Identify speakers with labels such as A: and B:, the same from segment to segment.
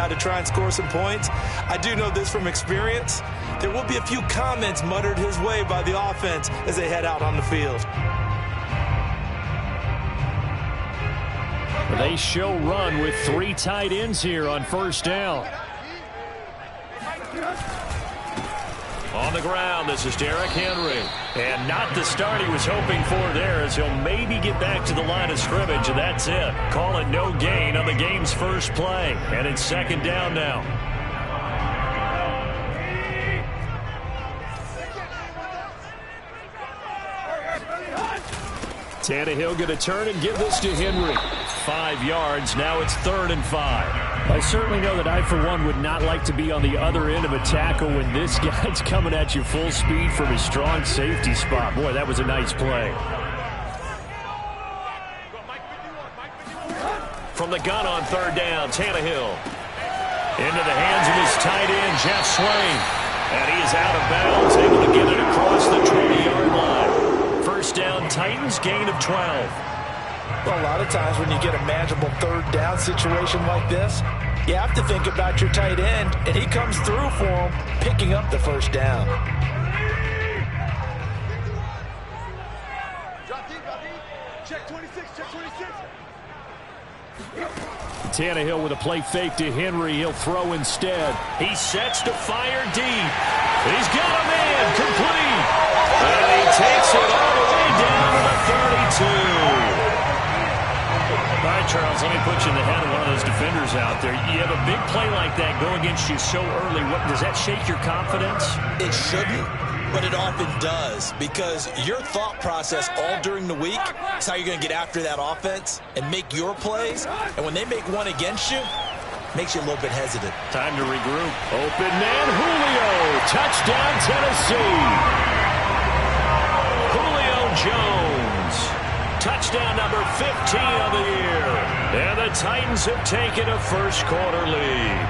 A: outside to try and score some points. I do know this from experience. There will be a few comments muttered his way by the offense as they head out on the field.
B: They show run with 3 tight ends here on first down. On the ground, this is Derrick Henry. And not the start he was hoping for there, as he'll maybe get back to the line of scrimmage, and that's it. Call it no gain on the game's first play. And it's second down now. Tannehill going to turn and give this to Henry. 5 yards. Now it's 3rd and 5. I certainly know that I, for one, would not like to be on the other end of a tackle when this guy's coming at you full speed from his strong safety spot. Boy, that was a nice play. From the gun on 3rd down, Tannehill. Into the hands of his tight end, Jeff Swain. And he is out of bounds, able to get it across the 20-yard line. First down, Titans, gain of 12.
A: Well, a lot of times when you get a manageable 3rd down situation like this, you have to think about your tight end, and he comes through for him, picking up the first down.
C: Check 26, check 26.
B: Tannehill with a play fake to Henry. He'll throw instead. He sets to fire deep. He's got a man complete. And he takes it all the way down to the 32. All right, Charles, let me put you in the head of one of those defenders out there. You have a big play like that go against you so early. Does that shake your confidence?
A: It shouldn't, but it often does, because your thought process all during the week is how you're going to get after that offense and make your plays. And when they make one against you, it makes you a little bit hesitant.
B: Time to regroup. Open man, Julio. Touchdown, Tennessee. Julio Jones. Touchdown number 15 of the year. And the Titans have taken a first-quarter lead.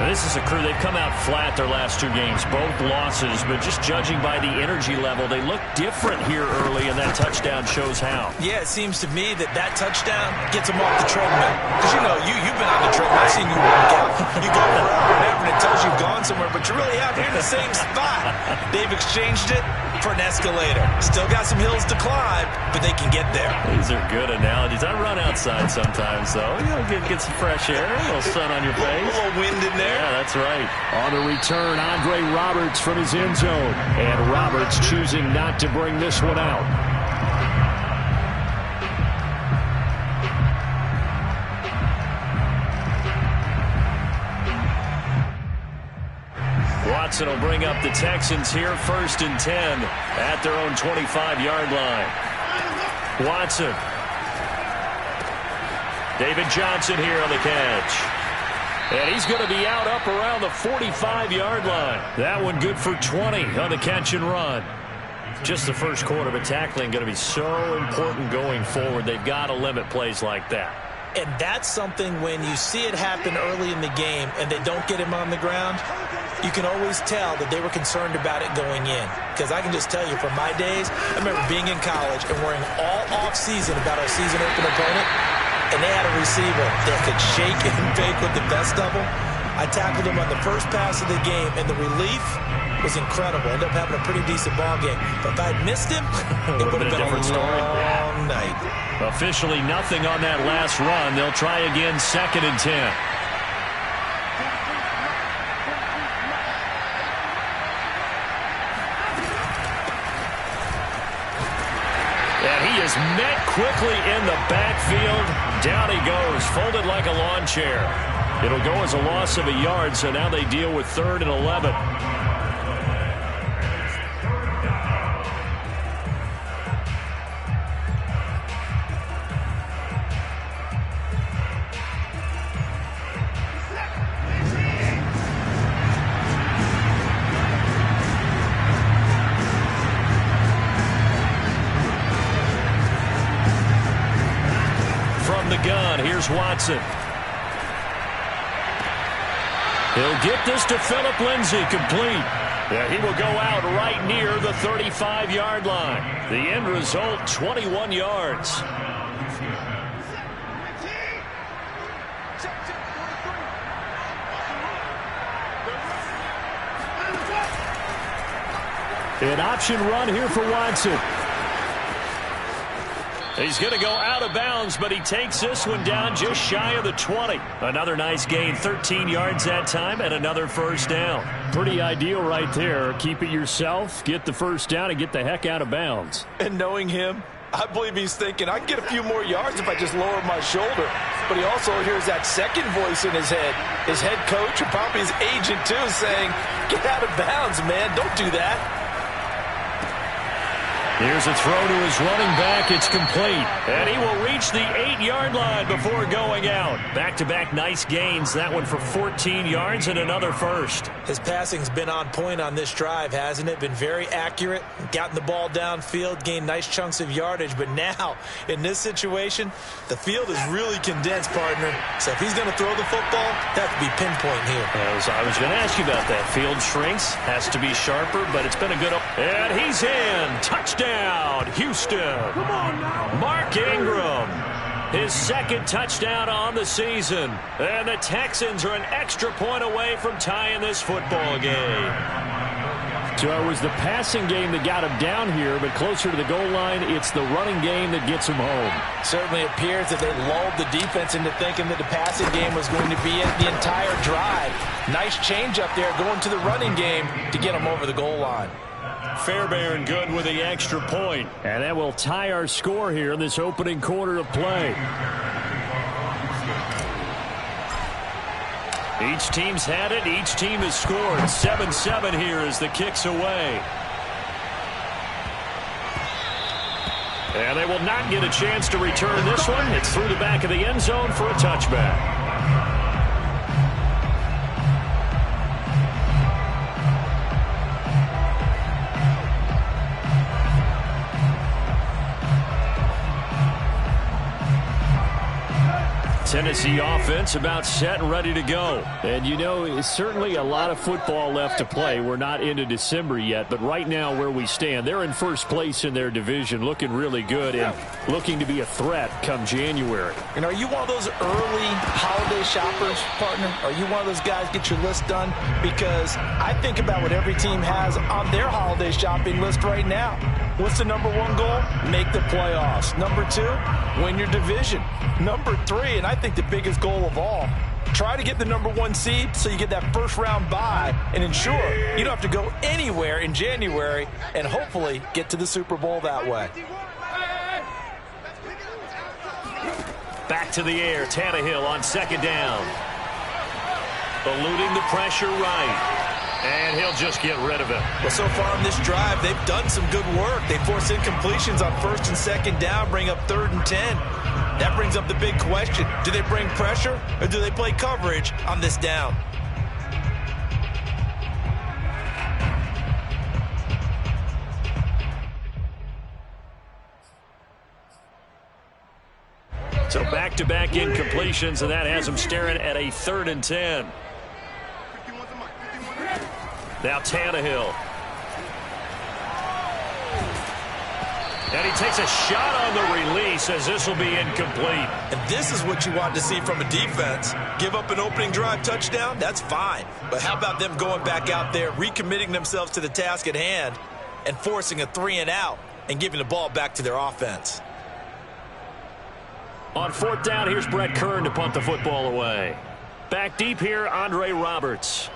B: Now, this is a crew, they've come out flat their last 2 games, both losses, but just judging by the energy level, they look different here early, and that touchdown shows how.
A: Yeah, it seems to me that touchdown gets them off the treadmill. Because, you've been on the treadmill. I've seen you work out. You go for whatever, and it tells you've gone somewhere, but you're really out here in the same spot. They've exchanged it for an escalator. Still got some hills to climb, but they can get there.
B: These are good analogies. I run outside sometimes, though. Get some fresh air, a little sun on your face.
A: A little wind in there.
B: Yeah, that's right. On the return, Andre Roberts from his end zone. And Roberts choosing not to bring this one out. Watson will bring up the Texans here 1st and 10 at their own 25-yard line. Watson. David Johnson here on the catch. And he's going to be out up around the 45-yard line. That one good for 20 on the catch and run. Just the first quarter, but tackling going to be so important going forward. They've got to limit plays like that.
A: And that's something when you see it happen early in the game and they don't get him on the ground, you can always tell that they were concerned about it going in. Because I can just tell you from my days, I remember being in college and worrying all off-season about our season-open opponent, and they had a receiver that could shake and bake with the best of them. I tackled him on the first pass of the game, and the relief was incredible. Ended up having a pretty decent ball game. But if I'd missed him, it would have been a long night.
B: Officially nothing on that last run. They'll try again, 2nd and 10. And he is met quickly in the backfield. Down he goes, folded like a lawn chair. It'll go as a loss of a yard, so now they deal with 3rd and 11. Here's Watson. He'll get this to Phillip Lindsay, complete. Yeah, he will go out right near the 35-yard line. The end result, 21 yards. An option run here for Watson. He's going to go out of bounds, but he takes this one down just shy of the 20. Another nice gain, 13 yards that time, and another first down. Pretty ideal right there. Keep it yourself, get the first down, and get the heck out of bounds.
A: And knowing him, I believe he's thinking, I can get a few more yards if I just lower my shoulder. But he also hears that second voice in his head. His head coach, and probably his agent too, saying, get out of bounds, man. Don't do that.
B: Here's a throw to his running back. It's complete. And he will reach the 8-yard line before going out. Back-to-back nice gains. That one for 14 yards and another first.
A: His passing's been on point on this drive, hasn't it? Been very accurate. Gotten the ball downfield, gained nice chunks of yardage. But now, in this situation, the field is really condensed, partner. So if he's going to throw the football, that would be pinpoint here.
B: I was going to ask you about that. Field shrinks. Has to be sharper, but it's been a good... And he's in. Touchdown. Houston. Come on now. Mark Ingram. His second touchdown on the season. And the Texans are an extra point away from tying this football game. So it was the passing game that got him down here, but closer to the goal line, it's the running game that gets him home.
A: Certainly appears that they lulled the defense into thinking that the passing game was going to be it the entire drive. Nice change up there going to the running game to get him over the goal line.
B: Fairbairn good with the extra point. And that will tie our score here in this opening quarter of play. Each team's had it. Each team has scored. 7-7 here as the kick's away. And they will not get a chance to return this one. It's through the back of the end zone for a touchback. Tennessee offense about set and ready to go. And, you know, it's certainly a lot of football left to play. We're not into December yet, but right now where we stand, they're in first place in their division, looking really good and looking to be a threat come January.
A: And are you one of those early holiday shoppers, partner? Are you one of those guys get your list done? Because I think about what every team has on their holiday shopping list right now. What's the number one goal? Make the playoffs. Number two, win your division. Number three, and I think the biggest goal of all, try to get the number one seed so you get that first round bye and ensure you don't have to go anywhere in January and hopefully get to the Super Bowl that way.
B: Back to the air, Tannehill on second down. Eluding the pressure right. And he'll just get rid of it.
A: Well, so far on this drive, they've done some good work. They force incompletions on first and second down, bring up 3rd and 10. That brings up the big question. Do they bring pressure or do they play coverage on this down?
B: So back-to-back incompletions, and that has them staring at a 3rd and 10. Now Tannehill. And he takes a shot on the release as this will be incomplete.
A: And this is what you want to see from a defense. Give up an opening drive touchdown, that's fine. But how about them going back out there, recommitting themselves to the task at hand, and forcing a 3-and-out and giving the ball back to their offense.
B: On 4th down, here's Brett Kern to punt the football away. Back deep here, Andre Roberts.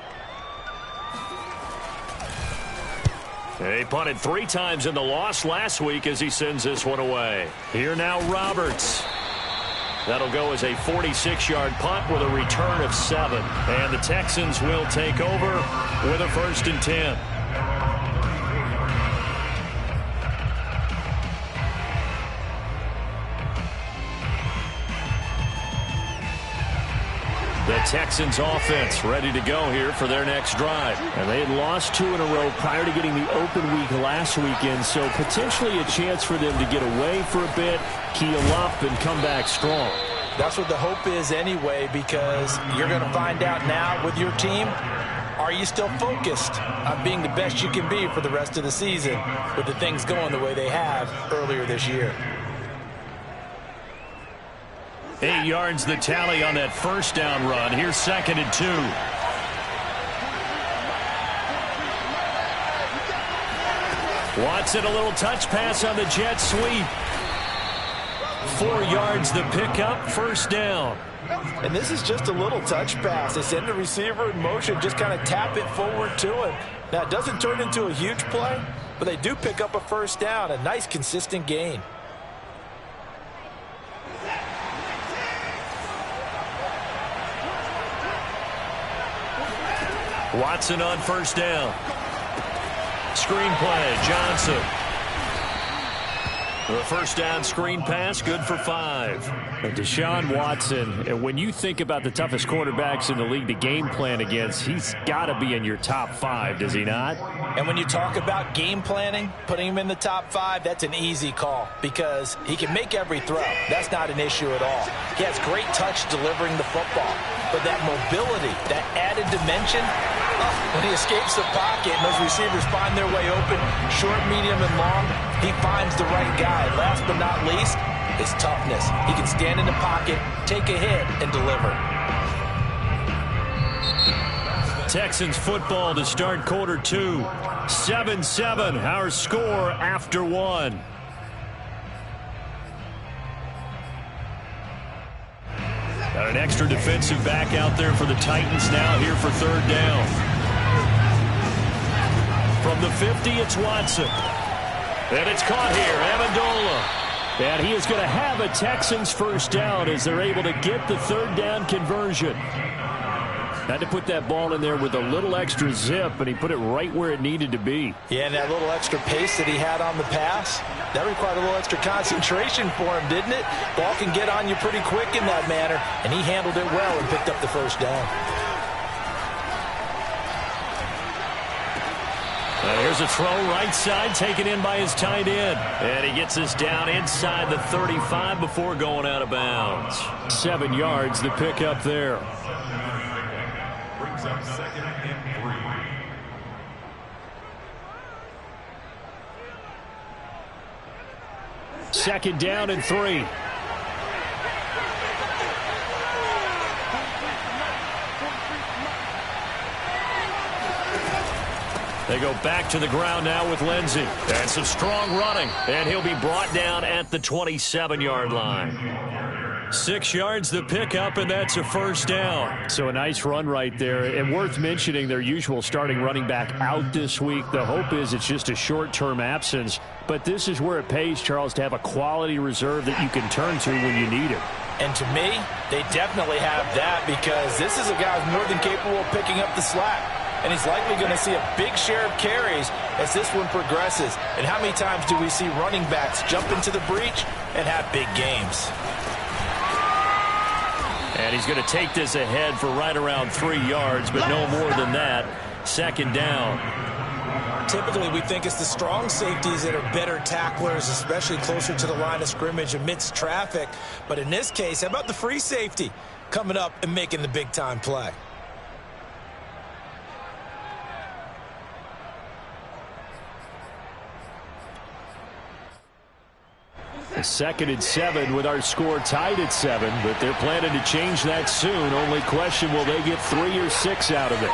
B: He punted 3 times in the loss last week as he sends this one away. Here now Roberts. That'll go as a 46-yard punt with a return of 7. And the Texans will take over with a 1st and 10. The Texans offense ready to go here for their next drive. And they had lost 2 in a row prior to getting the open week last weekend, so potentially a chance for them to get away for a bit, keel up, and come back strong.
A: That's what the hope is anyway, because you're going to find out now with your team, are you still focused on being the best you can be for the rest of the season with the things going the way they have earlier this year?
B: 8 yards the tally on that first down run. Here's 2nd and 2. Watson, a little touch pass on the jet sweep. 4 yards the pickup, first down.
A: And this is just a little touch pass. They send the receiver in motion, just kind of tap it forward to him. Now, it doesn't turn into a huge play, but they do pick up a first down, a nice, consistent gain.
B: Watson on first down. Screen play, Johnson. The first down screen pass, good for 5.
D: And Deshaun Watson, and when you think about the toughest quarterbacks in the league to game plan against, he's got to be in your top 5, does he not?
A: And when you talk about game planning, putting him in the top 5, that's an easy call because he can make every throw. That's not an issue at all. He has great touch delivering the football. But that mobility, that added dimension, when he escapes the pocket and those receivers find their way open, short, medium, and long, he finds the right guy. Last but not least, his toughness. He can stand in the pocket, take a hit, and deliver.
B: Texans football to start quarter 2. 7-7, our score after 1. Got an extra defensive back out there for the Titans now here for 3rd down. From the 50, it's Watson. And it's caught here, Amendola.
D: And he is going to have a Texans first down as they're able to get the 3rd down conversion. Had to put that ball in there with a little extra zip, and he put it right where it needed to be.
A: Yeah, and that little extra pace that he had on the pass, that required a little extra concentration for him, didn't it? Ball can get on you pretty quick in that manner, and he handled it well and picked up the first down.
B: Here's a throw right side taken in by his tight end. And he gets us down inside the 35 before going out of bounds.
D: 7 yards the pickup there.
C: Brings up 2nd and 3.
D: 2nd down and 3.
B: They go back to the ground now with Lindsey. And some strong running. And he'll be brought down at the 27-yard line. 6 yards the pickup, and that's a first down.
D: So a nice run right there. And worth mentioning their usual starting running back out this week. The hope is it's just a short-term absence. But this is where it pays, Charles, to have a quality reserve that you can turn to when you need it.
A: And to me, they definitely have that because this is a guy who's more than capable of picking up the slack. And he's likely going to see a big share of carries as this one progresses. And how many times do we see running backs jump into the breach and have big games?
B: And he's going to take this ahead for right around 3 yards, but no more than that. 2nd down.
A: Typically, we think it's the strong safeties that are better tacklers, especially closer to the line of scrimmage amidst traffic. But in this case, how about the free safety coming up and making the big-time play?
D: A 2nd and 7 with our score tied at 7, but they're planning to change that soon. Only question, will they get 3 or 6 out of it?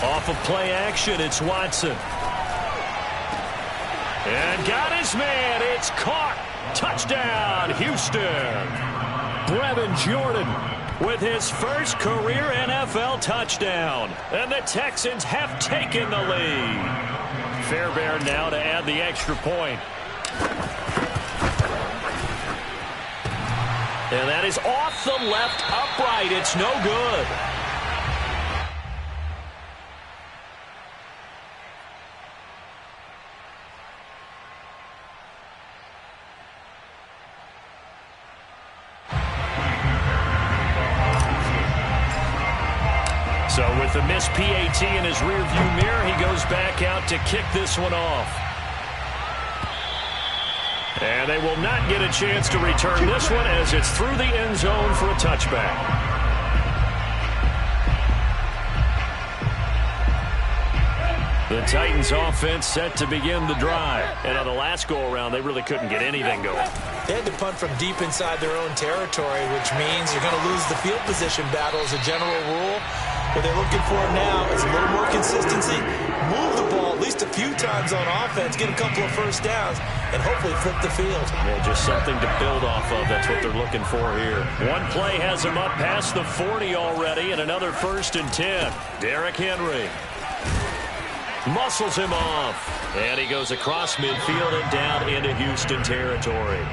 B: Off of play action, it's Watson. And got his man. It's caught. Touchdown, Houston.
D: Brevin Jordan
B: with his first career NFL touchdown. And the Texans have taken the lead. Fairbairn now to add the extra point. And that is off the left upright. It's no good. So with the missed PAT in his rearview mirror, he goes back out to kick this one off. And they will not get a chance to return this one as it's through the end zone for a touchback. The The Titans offense set to begin the drive. And on the last go-around, they really couldn't get anything going.
A: They had to punt from deep inside their own territory, which means you're going to lose the field position battle as a general rule. What they're looking for now is a little more consistency, move the ball at least a few times on offense, get a couple of first downs, and hopefully flip the field.
B: Yeah, just something to build off of. That's what they're looking for here. One play has them up past the 40 already, and another 1st and 10. Derrick Henry muscles him off, and he goes across midfield and down into Houston territory.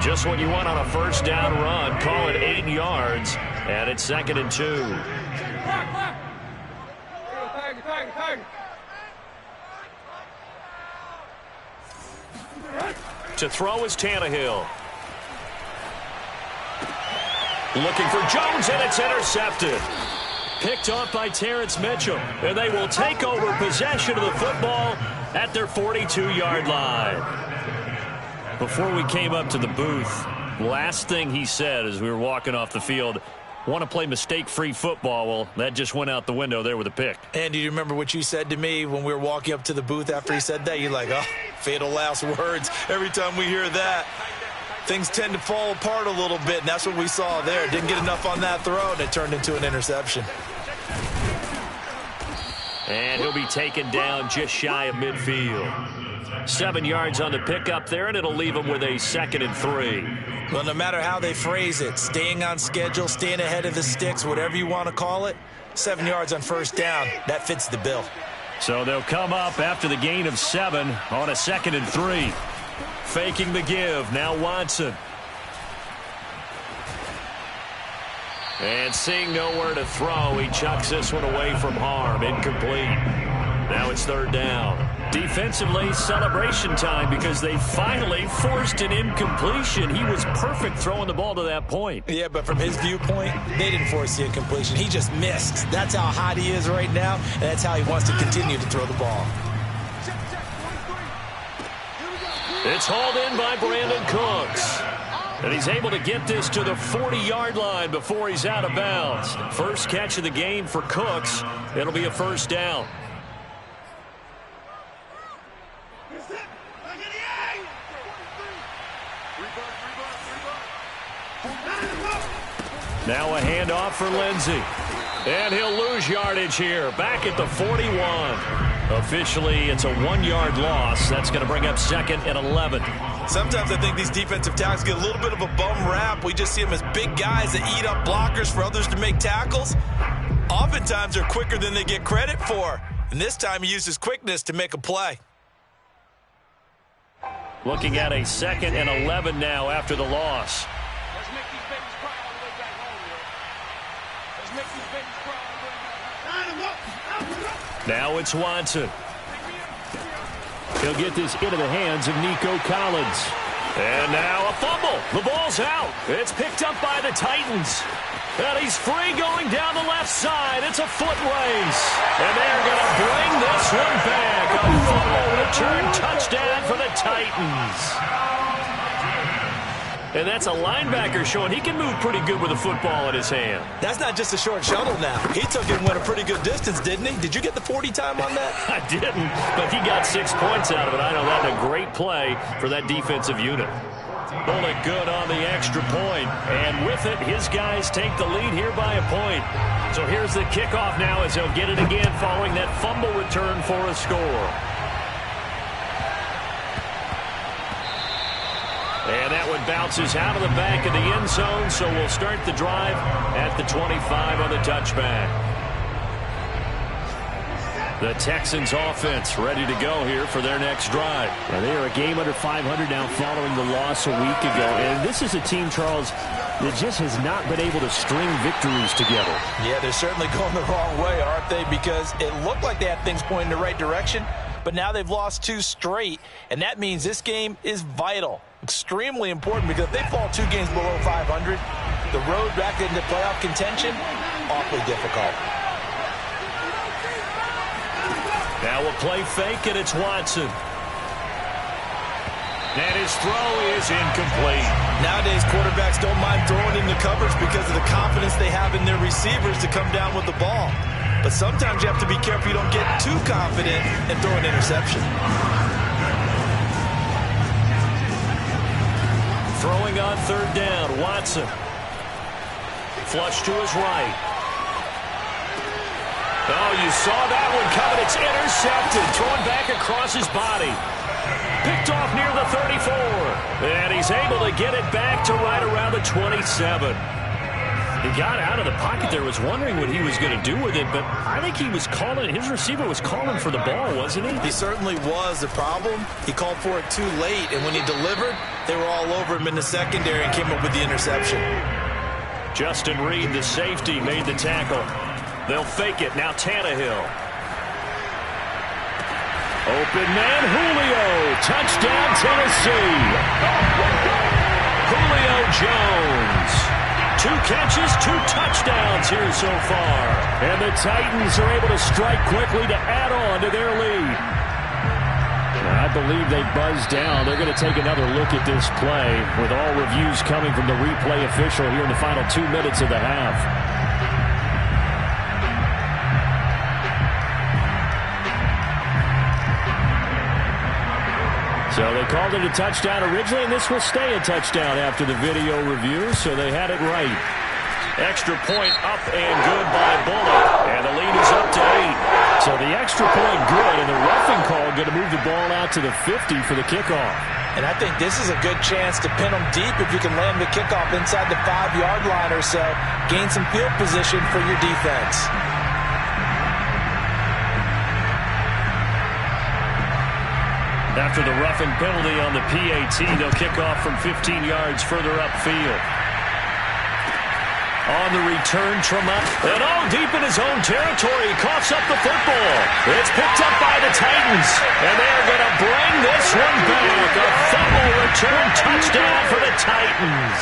B: Just what you want on a first down run. Call it 8 yards, and it's 2nd and 2. To throw is Tannehill. Looking for Jones, and it's intercepted. Picked off by Terrence Mitchell, and they will take over possession of the football at their 42-yard line. Before we came up to the booth, last thing he said as we were walking off the field, want to play mistake-free football. Well, that just went out the window there with a pick.
A: And do you remember what you said to me when we were walking up to the booth after he said that? You're like, oh, fatal last words. Every time we hear that, things tend to fall apart a little bit, and that's what we saw there. Didn't get enough on that throw, and it turned into an interception.
B: And he'll be taken down just shy of midfield. 7 yards on the pickup there, and it'll leave him with a 2nd and 3.
A: Well, no matter how they phrase it, staying on schedule, staying ahead of the sticks, whatever you want to call it, 7 yards on first down, that fits the bill.
B: So they'll come up after the gain of 7 on a 2nd and 3. Faking the give, now Watson. And seeing nowhere to throw, he chucks this one away from harm. Incomplete. Now it's 3rd down. Defensively, celebration time because they finally forced an incompletion. He was perfect throwing the ball to that point.
A: Yeah, but from his viewpoint, they didn't force the incompletion. He just missed. That's how hot he is right now, and that's how he wants to continue to throw the ball.
B: It's hauled in by Brandon Cooks. And he's able to get this to the 40-yard line before he's out of bounds. First catch of the game for Cooks. It'll be a first down. Now a handoff for Lindsey. And he'll lose yardage here. Back at the 41. Officially, it's a 1-yard loss. That's going to bring up 2nd and 11.
A: Sometimes I think these defensive tackles get a little bit of a bum rap. We just see them as big guys that eat up blockers for others to make tackles. Oftentimes they're quicker than they get credit for. And this time he uses quickness to make a play.
B: Looking at a 2nd and 11 now after the loss.
C: Let's make these babies cry all the way back home, yo. Let's make these babies cry all the way back home.
B: Now it's Watson.
D: He'll get this into the hands of Nico Collins.
B: And now a fumble. The ball's out. It's picked up by the Titans. And he's free going down the left side. It's a foot race. And they're going to bring this one back. A fumble return touchdown for the Titans. And that's a linebacker showing he can move pretty good with a football in his hand.
A: That's not just a short shuttle now. He took it and went a pretty good distance, didn't he? Did you get the 40 time on that?
B: I didn't, but he got 6 points out of it. I know that's a great play for that defensive unit. Pulled it good on the extra point. And with it, his guys take the lead here by a point. So here's the kickoff now as they'll get it again following that fumble return for a score. And that one bounces out of the back of the end zone, so we'll start the drive at the 25 on the touchback. The Texans offense ready to go here for their next drive.
D: And they are a game under 500 now following the loss a week ago. And this is a team, Charles, that just has not been able to string victories together.
A: Yeah, they're certainly going the wrong way, aren't they? Because it looked like they had things pointing in the right direction, but now they've lost 2 straight, and that means this game is vital. Extremely important because if they fall 2 games below 500, the road back into playoff contention, awfully difficult.
B: Now we'll play fake, and it's Watson. And his throw is incomplete.
A: Nowadays, quarterbacks don't mind throwing into coverage because of the confidence they have in their receivers to come down with the ball. But sometimes you have to be careful you don't get too confident and throw an interception.
B: Throwing on third down, Watson. Flush to his right. Oh, you saw that one coming. It's intercepted. Thrown back across his body. Picked off near the 34. And he's able to get it back to right around the 27. He got out of the pocket there, was wondering what he was going to do with it, but I think he was calling, his receiver was calling for the ball, wasn't he?
A: He certainly was. The problem, he called for it too late, and when he delivered, they were all over him in the secondary and came up with the interception.
B: Justin Reed, the safety, made the tackle. They'll fake it. Now Tannehill. Open man, Julio. Touchdown, Tennessee. Julio Jones. 2 catches, 2 touchdowns here so far.
D: And the Titans are able to strike quickly to add on to their lead. I believe they buzzed down. They're going to take another look at this play with all reviews coming from the replay official here in the final 2 minutes of the half. So they called it a touchdown originally, and this will stay a touchdown after the video review, so they had it right.
B: Extra point up and good by Bullock, and the lead is up to 8.
D: So the extra point good, and the roughing call going to move the ball out to the 50 for the kickoff.
A: And I think this is a good chance to pin them deep if you can land the kickoff inside the 5-yard line or so. Gain some field position for your defense.
B: After the roughing penalty on the PAT, they'll kick off from 15 yards further upfield. On the return, Tremont. And all deep in his own territory, he coughs up the football. It's picked up by the Titans. And they are going to bring this one back. A fumble return touchdown for the Titans.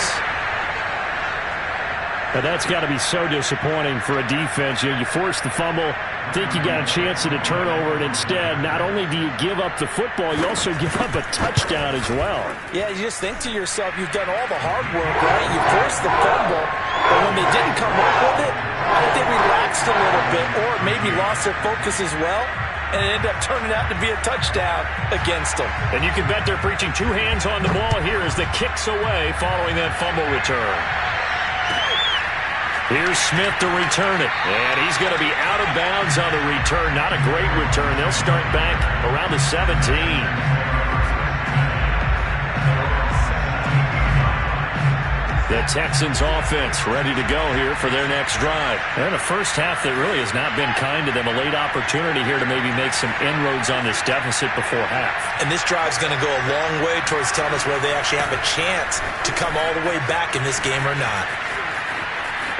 D: Now that's got to be so disappointing for a defense. You force the fumble, think you got a chance at a turnover, and instead, not only do you give up the football, you also give up a touchdown as well.
A: Yeah, you just think to yourself, you've done all the hard work, right? You forced the fumble, but when they didn't come up with it, I think they relaxed a little bit or maybe lost their focus as well, and it ended up turning out to be a touchdown against them.
B: And you can bet they're preaching 2 hands on the ball here as the kick's away following that fumble return. Here's Smith to return it, and he's going to be out of bounds on the return. Not a great return. They'll start back around the 17. The Texans offense ready to go here for their next drive. And a first half that really has not been kind to them. A late opportunity here to maybe make some inroads on this deficit before half.
A: And this drive's going to go a long way towards telling us whether they actually have a chance to come all the way back in this game or not.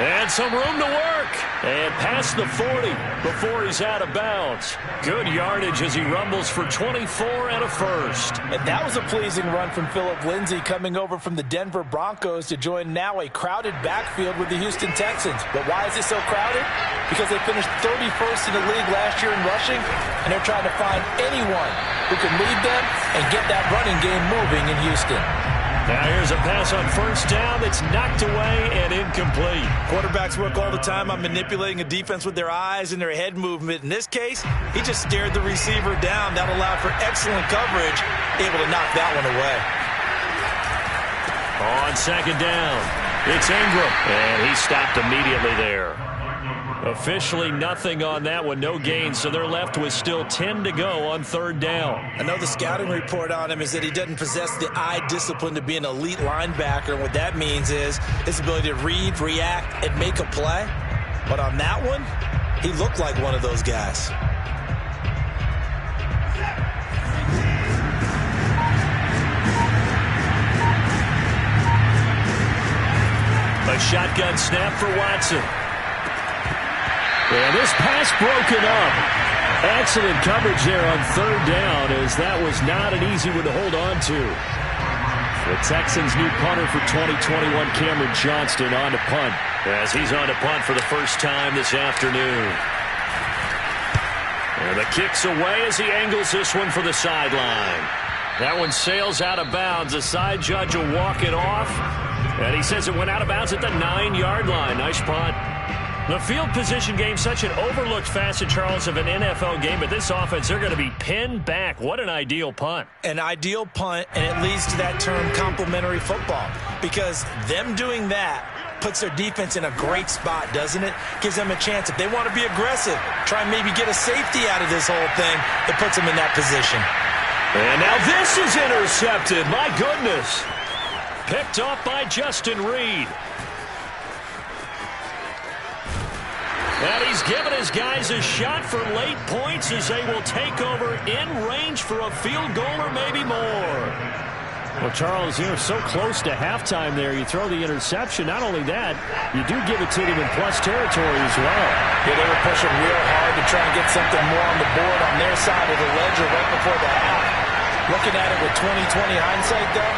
B: And some room to work. And past the 40 before he's out of bounds. Good yardage as he rumbles for 24 and a first.
A: And that was a pleasing run from Phillip Lindsay coming over from the Denver Broncos to join now a crowded backfield with the Houston Texans. But why is it so crowded? Because they finished 31st in the league last year in rushing, and they're trying to find anyone who can lead them and get that running game moving in Houston.
B: Now here's a pass on first down that's knocked away and incomplete.
A: Quarterbacks work all the time on manipulating a defense with their eyes and their head movement. In this case, he just stared the receiver down. That allowed for excellent coverage, able to knock that one away.
B: On second down, it's Ingram, and he stopped immediately there. Officially nothing on that one, no gain, so they're left with still 10 to go on third down.
A: I know the scouting report on him is that he doesn't possess the eye discipline to be an elite linebacker, and what that means is his ability to read, react, and make a play. But on that one, he looked like one of those guys.
B: A shotgun snap for Watson.
D: And this pass broken up. Excellent coverage there on third down, as that was not an easy one to hold on to. The Texans' new punter for 2021, Cameron Johnston, on to punt.
B: As he's on to punt for the first time this afternoon. And the kick's away as he angles this one for the sideline. That one sails out of bounds. The side judge will walk it off. And he says it went out of bounds at the 9-yard line. Nice punt. The field position game, such an overlooked facet, Charles, of an NFL game, but this offense, they're going to be pinned back. What an ideal punt.
A: An ideal punt, and it leads to that term complementary football, because them doing that puts their defense in a great spot, doesn't it? Gives them a chance. If they want to be aggressive, try and maybe get a safety out of this whole thing, it puts them in that position.
B: And now this is intercepted. My goodness. Picked off by Justin Reed. And he's given his guys a shot for late points as they will take over in range for a field goal or maybe more.
D: Well, Charles, you're so close to halftime there. You throw the interception. Not only that, you do give it to them in plus territory as well.
A: Yeah, they were pushing real hard to try and get something more on the board on their side of the ledger right before the half. Looking at it with 20/20 hindsight, though,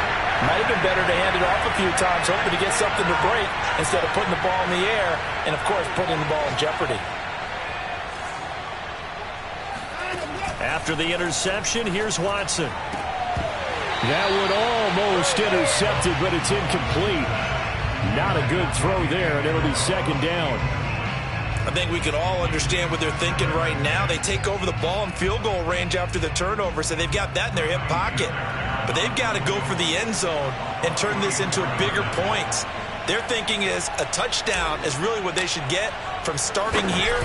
A: might have been better to hand it off a few times, hoping to get something to break instead of putting the ball in the air and, of course, putting the ball in jeopardy.
B: After the interception, here's Watson.
D: That one almost intercepted, but it's incomplete. Not a good throw there, and it'll be second down.
A: I think we can all understand what they're thinking right now. They take over the ball in field goal range after the turnover, so they've got that in their hip pocket. But they've got to go for the end zone and turn this into bigger points. Their thinking is a touchdown is really what they should get from starting here.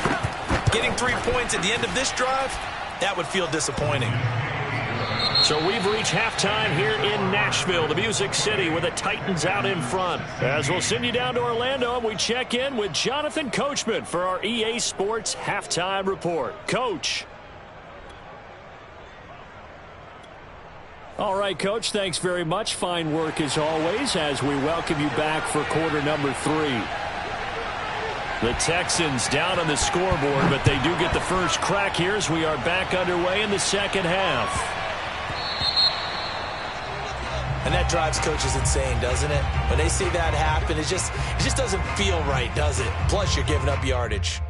A: Getting 3 points at the end of this drive, that would feel disappointing.
B: So we've reached halftime here in Nashville, the Music City, with the Titans out in front. As we'll send you down to Orlando, and we check in with Jonathan Coachman for our EA Sports Halftime Report. Coach.
D: All right, Coach, thanks very much. Fine work as always as we welcome you back for quarter number 3.
B: The Texans down on the scoreboard, but they do get the first crack here as we are back underway in the second half.
A: And that drives coaches insane, doesn't it? When they see that happen, it just doesn't feel right, does it? Plus, you're giving up yardage.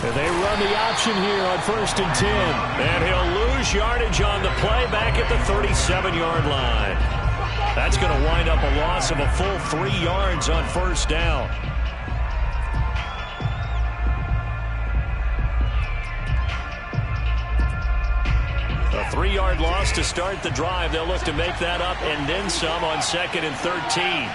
D: And they run the option here on 1st and 10.
B: And he'll lose yardage on the play back at the 37-yard line. That's going to wind up a loss of a full 3 yards on first down. A 3-yard loss to start the drive. They'll look to make that up and then some on 2nd and 13.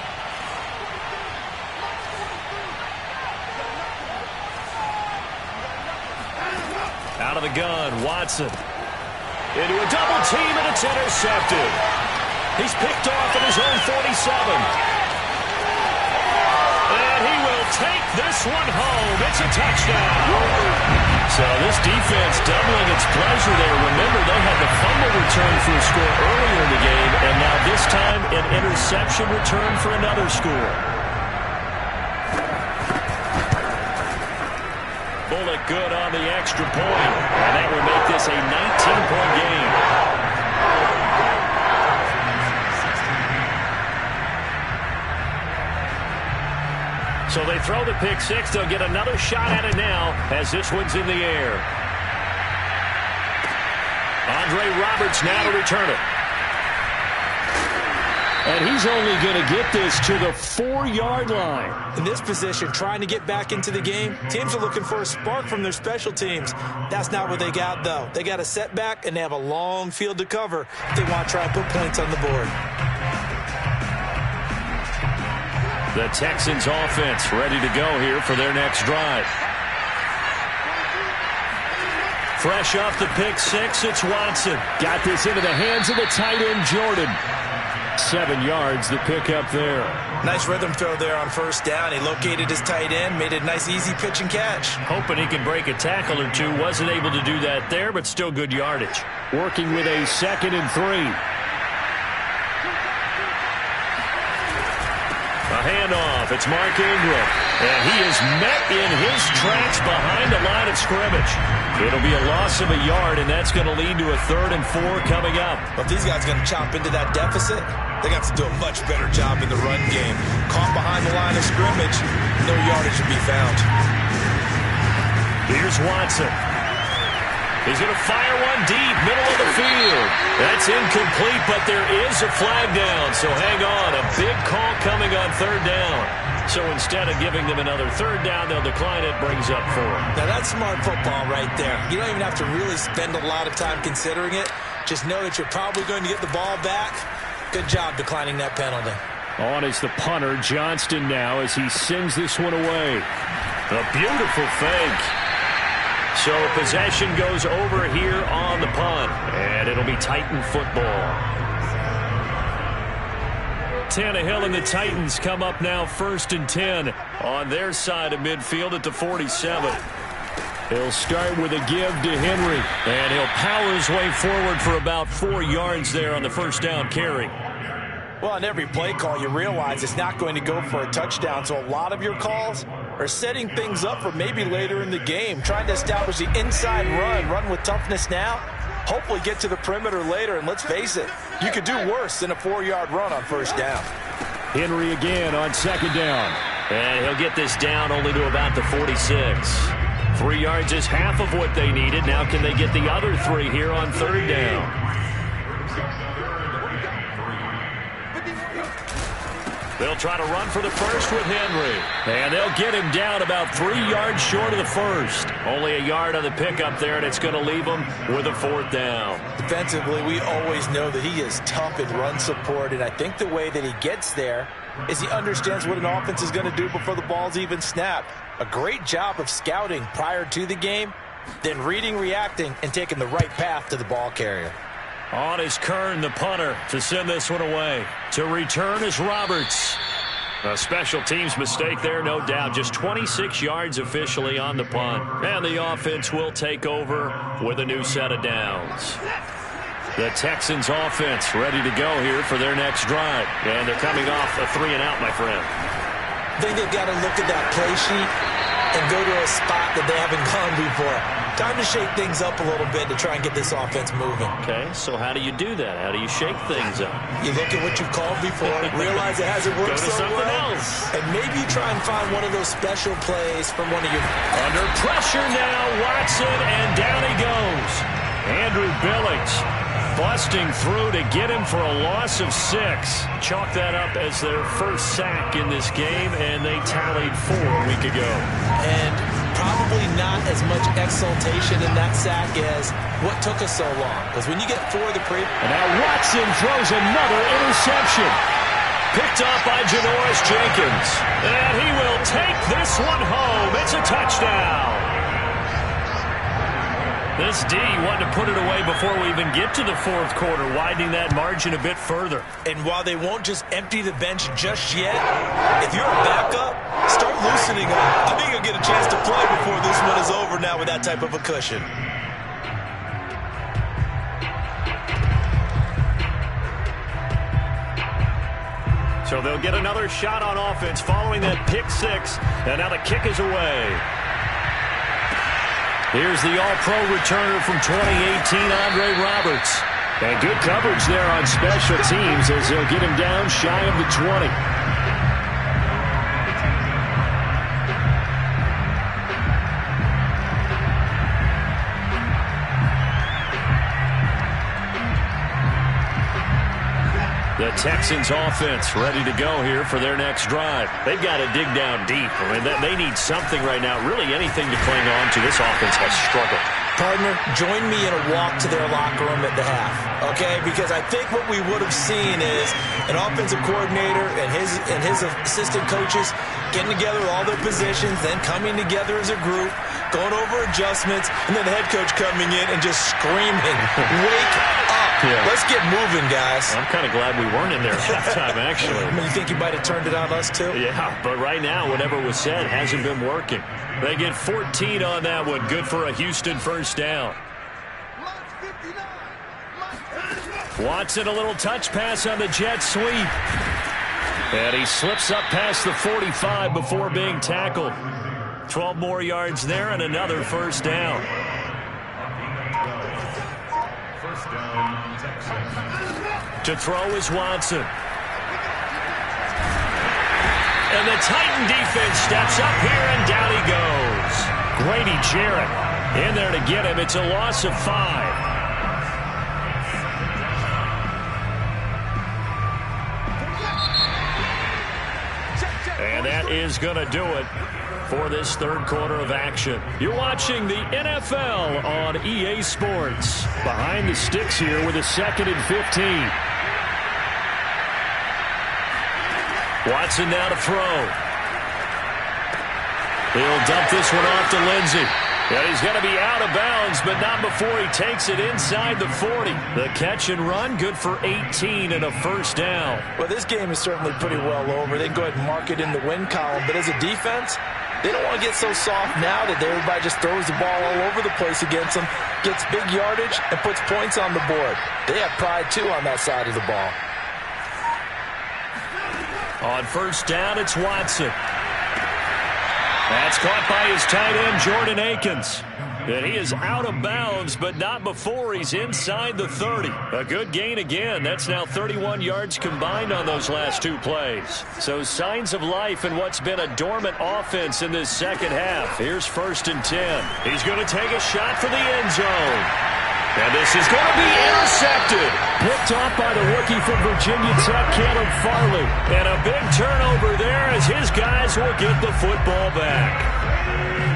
B: Out of the gun, Watson. Into a double team, and it's intercepted. He's picked off at his own 47. And he will take this one home. It's a touchdown. So this defense doubling its pleasure there. Remember, they had the fumble return for a score earlier in the game, and now this time an interception return for another score. Bullock good on the extra point, and that would make this a 19-point game. So they throw the pick six. They'll get another shot at it now as this one's in the air. Andre Roberts now to return it.
D: And he's only going to get this to the 4-yard line.
A: In this position, trying to get back into the game, teams are looking for a spark from their special teams. That's not what they got, though. They got a setback, and they have a long field to cover if they want to try and put points on the board.
B: The Texans offense ready to go here for their next drive. Fresh off the pick six, it's Watson.
D: Got this into the hands of the tight end, Jordan. 7 yards, the pickup there.
A: Nice rhythm throw there on first down. He located his tight end, made it a nice, easy pitch and catch.
B: Hoping he can break a tackle or two. Wasn't able to do that there, but still good yardage.
D: Working with a 2nd and 3.
B: A handoff. It's Mark Ingram. And he is met in his tracks behind the line of scrimmage. It'll be a loss of a yard, and that's going to lead to a 3rd and 4 coming up.
A: Well, if these guys are going to chop into that deficit, they got to do a much better job in the run game. Caught behind the line of scrimmage, no yardage to be found.
B: Here's Watson. He's going to fire one deep, middle of the field. That's incomplete, but there is a flag down. So hang on, a big call coming on third down. So instead of giving them another third down, they'll decline it, brings up 4.
A: Now that's smart football right there. You don't even have to really spend a lot of time considering it. Just know that you're probably going to get the ball back. Good job declining that penalty.
D: On is the punter, Johnston now, as he sends this one away.
B: A beautiful fake. So possession goes over here on the punt, and it'll be Titan football. Tannehill and the Titans come up now 1st and 10 on their side of midfield at the 47. He'll start with a give to Henry, and he'll power his way forward for about 4 yards there on the first down carry.
A: Well, on every play call, you realize it's not going to go for a touchdown, so a lot of your calls are setting things up for maybe later in the game, trying to establish the inside run with toughness now, hopefully get to the perimeter later, and let's face it, you could do worse than a 4-yard run on first down.
D: Henry again on second down.
B: And he'll get this down only to about the 46. 3 yards is half of what they needed. Now can they get the other 3 here on third down? They'll try to run for the first with Henry. And they'll get him down about 3 yards short of the first. Only a yard on the pickup there, and it's going to leave him with a 4th down.
A: Defensively, we always know that he is tough in run support, and I think the way that he gets there is he understands what an offense is going to do before the ball's even snapped. A great job of scouting prior to the game, then reading, reacting, and taking the right path to the ball carrier.
B: On is Kern, the punter, to send this one away. To return is Roberts. A special teams mistake there, no doubt. Just 26 yards officially on the punt. And the offense will take over with a new set of downs. The Texans offense ready to go here for their next drive. And they're coming off a 3-and-out, my friend.
A: I think they've got to look at that play sheet and go to a spot that they haven't gone before. Time to shake things up a little bit to try and get this offense moving.
B: Okay, so how do you do that? How do you shake things up?
A: You look at what you've called before, realize it hasn't worked
B: go to
A: so
B: something
A: well,
B: else.
A: and maybe you try and find one of those special plays from one of your...
B: Under pressure now, Watson, and down he goes. Andrew Billings busting through to get him for a loss of 6. Chalk that up as their first sack in this game, and they tallied 4 a week ago.
A: And probably not as much exultation in that sack as what took us so long. Because when you get 4 of the
D: And now Watson throws another interception.
B: Picked up by Janoris Jenkins. And he will take this one home. It's a touchdown. This D wanted to put it away before we even get to the 4th quarter, widening that margin a bit further.
A: And while they won't just empty the bench just yet, if you're a backup, start loosening up. I think you'll get a chance to play before this one is over now with that type of a cushion.
B: So they'll get another shot on offense following that pick 6, and now the kick is away. Here's the all-pro returner from 2018, Andre Roberts.
D: And good coverage there on special teams as they'll get him down shy of the 20.
B: The Texans offense ready to go here for their next drive. They've got to dig down deep. I mean, they need something right now, really anything to cling on to. This offense has struggled.
A: Partner, join me in a walk to their locker room at the half, okay? Because I think what we would have seen is an offensive coordinator and his assistant coaches getting together with all their positions, then coming together as a group, going over adjustments, and then the head coach coming in and just screaming, wake up. Yeah. Let's get moving, guys.
B: I'm kind of glad we weren't in there at halftime, actually.
A: You think you might have turned it on us, too?
B: Yeah, but right now, whatever was said hasn't been working. They get 14 on that one. Good for a Houston first down. Watson, a little touch pass on the jet sweep. And he slips up past the 45 before being tackled. 12 more yards there and another first down. To throw is Watson. And the Titan defense steps up here, and down he goes.
D: Grady Jarrett
B: In there to get him. It's a loss of 5. And that is going to do it for this third quarter of action. You're watching the NFL on EA Sports. Behind the sticks here with a 2nd and 15. Watson now to throw. He'll dump this one off to Lindsey. And he's going to be out of bounds, but not before he takes it inside the 40. The catch and run, good for 18 and a first down.
A: Well, this game is certainly pretty well over. They can go ahead and mark it in the win column. But as a defense, they don't want to get so soft now that everybody just throws the ball all over the place against them, gets big yardage, and puts points on the board. They have pride, too, on that side of the ball.
B: On first down, it's Watson. That's caught by his tight end, Jordan Akins. And he is out of bounds, but not before he's inside the 30. A good gain again. That's now 31 yards combined on those last 2 plays. So signs of life in what's been a dormant offense in this second half. Here's 1st and 10. He's going to take a shot for the end zone. And this is going to be intercepted. Picked off by the rookie from Virginia Tech, Caleb Farley. And a big turnover there as his guys will get the football back.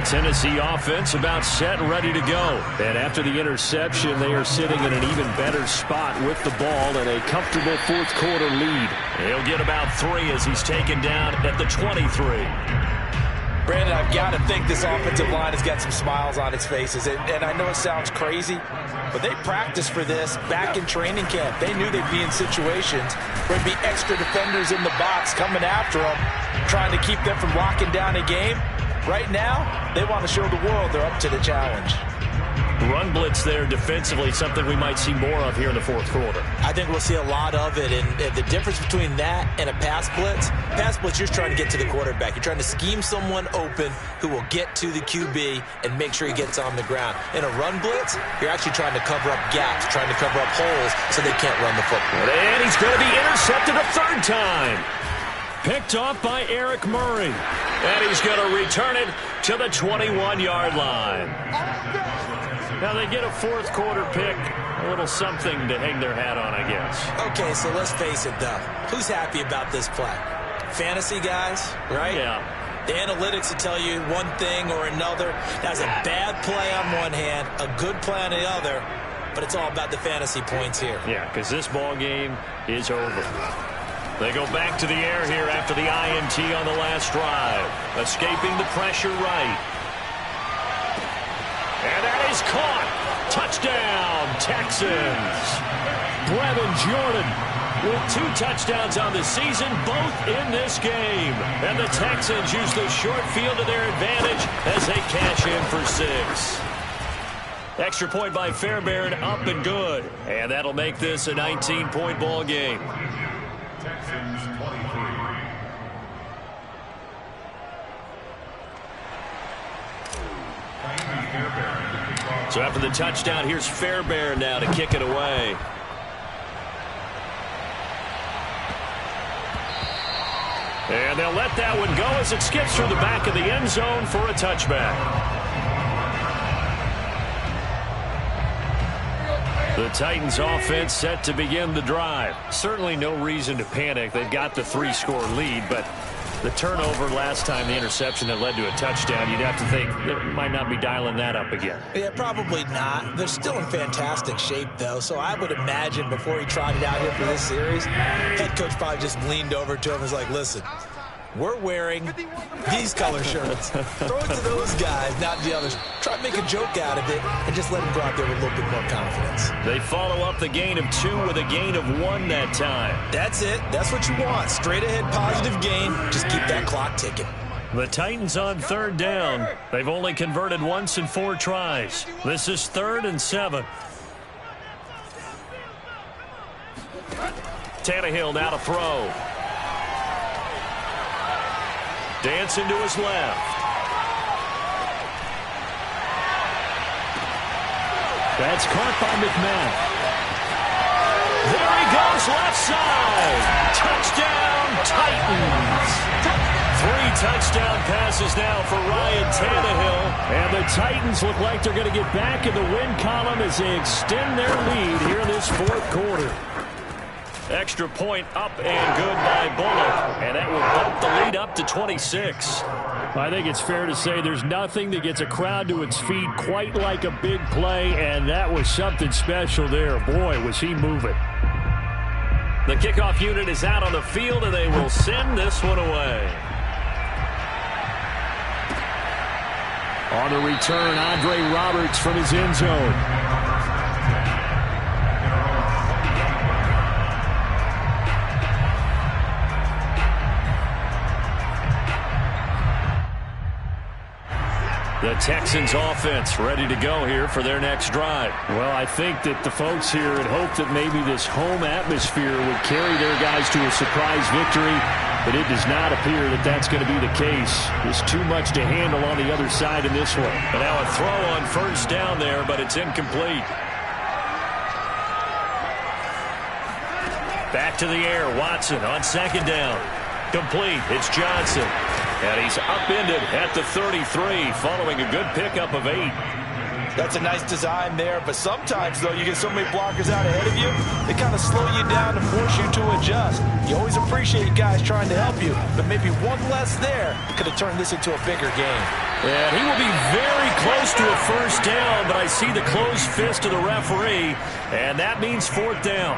B: Tennessee offense about set and ready to go. And after the interception, they are sitting in an even better spot with the ball and a comfortable fourth quarter lead. He'll get about 3 as he's taken down at the 23.
A: Brandon, I've got to think this offensive line has got some smiles on its faces. And I know it sounds crazy, but they practiced for this back in training camp. They knew they'd be in situations where there'd be extra defenders in the box coming after them, trying to keep them from locking down a game. Right now, they want to show the world they're up to the challenge.
B: Run blitz there defensively, something we might see more of here in the fourth quarter.
A: I think we'll see a lot of it, and the difference between that and a pass blitz, you're trying to get to the quarterback. You're trying to scheme someone open who will get to the QB and make sure he gets on the ground. In a run blitz, you're actually trying to cover up gaps, trying to cover up holes so they can't run the football.
B: And he's going to be intercepted a 3rd time. Picked off by Eric Murray. And he's going to return it to the 21-yard line. Now they get a fourth quarter pick, a little something to hang their hat on, I guess.
A: Okay, so let's face it, though. Who's happy about this play? Fantasy guys, right?
B: Yeah.
A: The analytics will tell you one thing or another. That's a bad play on one hand, a good play on the other, but it's all about the fantasy points here.
B: Yeah, because this ball game is over. They go back to the air here after the INT on the last drive. Escaping the pressure right. And that is caught. Touchdown, Texans. Brevin Jordan with 2 touchdowns on the season, both in this game. And the Texans use the short field to their advantage as they cash in for 6. Extra point by Fairbairn, up and good. And that'll make this a 19-point ball game.
C: Texans 23.
B: So after the touchdown, here's Fairbairn now to kick it away. And they'll let that one go as it skips through the back of the end zone for a touchback. The Titans offense set to begin the drive. Certainly no reason to panic. They've got the 3-score lead, but the turnover last time, the interception that led to a touchdown, you'd have to think they might not be dialing that up again.
A: Yeah, probably not. They're still in fantastic shape, though, so I would imagine before he trotted out here for this series, head coach probably just leaned over to him and was like, listen, we're wearing these color shirts. Throw it to those guys, not the others. Try to make a joke out of it and just let them go out there with a little bit more confidence.
B: They follow up the gain of 2 with a gain of 1 that time.
A: That's it. That's what you want. Straight ahead positive gain. Just keep that clock ticking.
B: The Titans on 3rd down. They've only converted once in 4 tries. This is 3rd and 7. Tannehill now to throw. Dancing to his left. That's caught by McMahon. There he goes, left side. Touchdown, Titans. 3 touchdown passes now for Ryan Tannehill.
D: And the Titans look like they're going to get back in the win column as they extend their lead here in this fourth quarter.
B: Extra point up and good by Bullock. And that will bump the lead up to 26.
D: I think it's fair to say there's nothing that gets a crowd to its feet quite like a big play, and that was something special there. Boy, was he moving.
B: The kickoff unit is out on the field, and they will send this one away.
D: On the return, Andre Roberts from his end zone.
B: The Texans offense ready to go here for their next drive.
D: Well, I think that the folks here had hoped that maybe this home atmosphere would carry their guys to a surprise victory, but it does not appear that that's going to be the case. There's too much to handle on the other side in this one.
B: And now a throw on first down there, but it's incomplete. Back to the air, Watson on second down. Complete, it's Johnson. And he's upended at the 33 following a good pickup of 8.
A: That's a nice design there, but sometimes, though, you get so many blockers out ahead of you, they kind of slow you down and force you to adjust. You always appreciate guys trying to help you, but maybe one less there could have turned this into a bigger game.
B: And he will be very close to a first down, but I see the closed fist of the referee, and that means fourth down.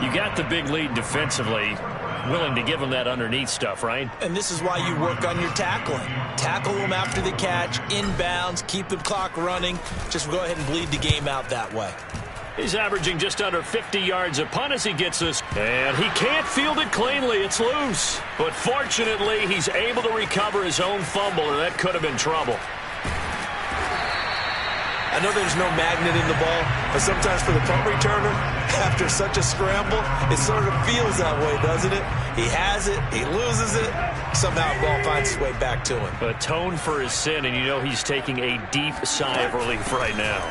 B: You got the big lead defensively. Willing to give them that underneath stuff, right?
A: And this is why you work on your tackling. Tackle them after the catch, inbounds, keep the clock running. Just go ahead and bleed the game out that way.
B: He's averaging just under 50 yards a punt as he gets this. And he can't field it cleanly. It's loose. But fortunately, he's able to recover his own fumble, and that could have been trouble.
A: I know there's no magnet in the ball, but sometimes for the punt returner, after such a scramble, it sort of feels that way, doesn't it? He has it, he loses it, somehow the ball finds its way back to him.
B: Atone for his sin, and you know he's taking a deep sigh of relief right now.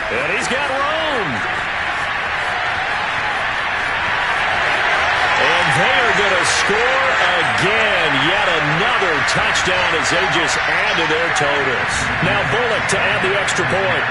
B: And he's got room. And they are going to score again. Yet another touchdown as they just add to their totals. Now Bullock to add the extra point.